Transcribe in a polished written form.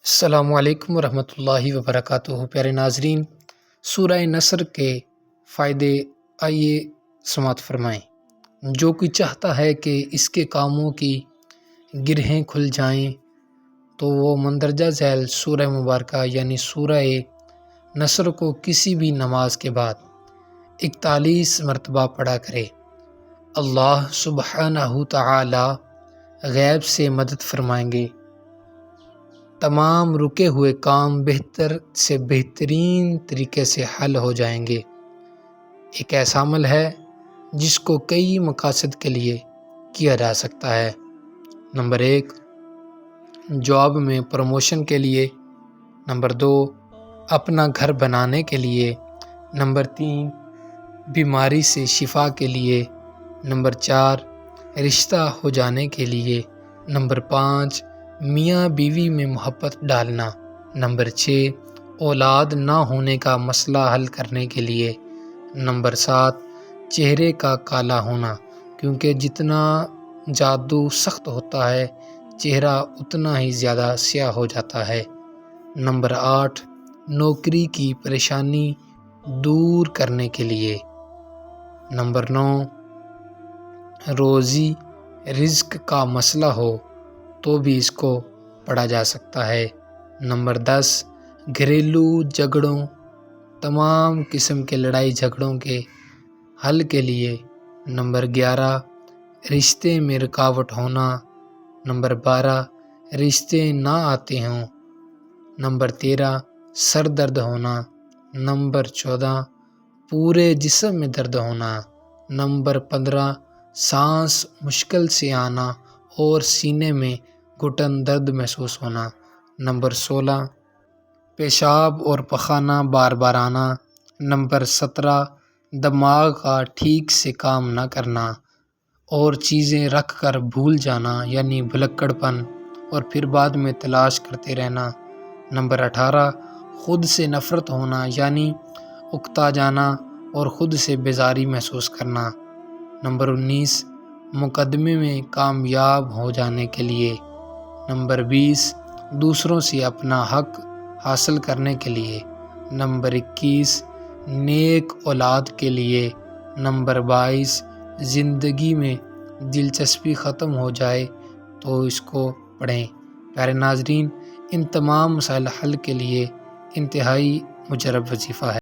السلام علیکم ورحمۃ اللہ وبرکاتہ۔ پیارے ناظرین، سورہ نصر کے فائدے آئیے سماعت فرمائیں۔ جو کوئی چاہتا ہے کہ اس کے کاموں کی گرہیں کھل جائیں تو وہ مندرجہ ذیل سورہ مبارکہ یعنی سورہ نصر کو کسی بھی نماز کے بعد 41 مرتبہ پڑھا کرے۔ اللہ سبحانہ تعالی غیب سے مدد فرمائیں گے، تمام رکے ہوئے کام بہتر سے بہترین طریقے سے حل ہو جائیں گے۔ ایک ایسا عمل ہے جس کو کئی مقاصد کے لیے کیا جا سکتا ہے۔ نمبر 1، جاب میں پروموشن کے لیے۔ نمبر 2، اپنا گھر بنانے کے لیے۔ نمبر 3، بیماری سے شفا کے لیے۔ نمبر 4، رشتہ ہو جانے کے لیے۔ نمبر 5، میاں بیوی میں محبت ڈالنا۔ نمبر 6، اولاد نہ ہونے کا مسئلہ حل کرنے کے لیے۔ نمبر 7، چہرے کا کالا ہونا، کیونکہ جتنا جادو سخت ہوتا ہے چہرہ اتنا ہی زیادہ سیاہ ہو جاتا ہے۔ نمبر 8، نوکری کی پریشانی دور کرنے کے لیے۔ نمبر 9، روزی رزق کا مسئلہ ہو تو بھی اس کو پڑھا جا سکتا ہے۔ نمبر 10، گھریلو جھگڑوں، تمام قسم کے لڑائی جھگڑوں کے حل کے لیے۔ نمبر 11، رشتے میں رکاوٹ ہونا۔ نمبر 12، رشتے نہ آتے ہوں۔ نمبر 13، سر درد ہونا۔ نمبر 14، پورے جسم میں درد ہونا۔ نمبر 15، سانس مشکل سے آنا اور سینے میں گھٹن درد محسوس ہونا۔ نمبر 16، پیشاب اور پخانہ بار بار آنا۔ نمبر 17، دماغ کا ٹھیک سے کام نہ کرنا اور چیزیں رکھ کر بھول جانا یعنی بھلکڑ پن، اور پھر بعد میں تلاش کرتے رہنا۔ نمبر 18، خود سے نفرت ہونا یعنی اکتا جانا اور خود سے بیزاری محسوس کرنا۔ نمبر 19، مقدمے میں کامیاب ہو جانے کے لیے۔ نمبر 20، دوسروں سے اپنا حق حاصل کرنے کے لیے۔ نمبر 21، نیک اولاد کے لیے۔ نمبر 22، زندگی میں دلچسپی ختم ہو جائے تو اس کو پڑھیں۔ پیارے ناظرین، ان تمام مسائل حل کے لیے انتہائی مجرب وظیفہ ہے۔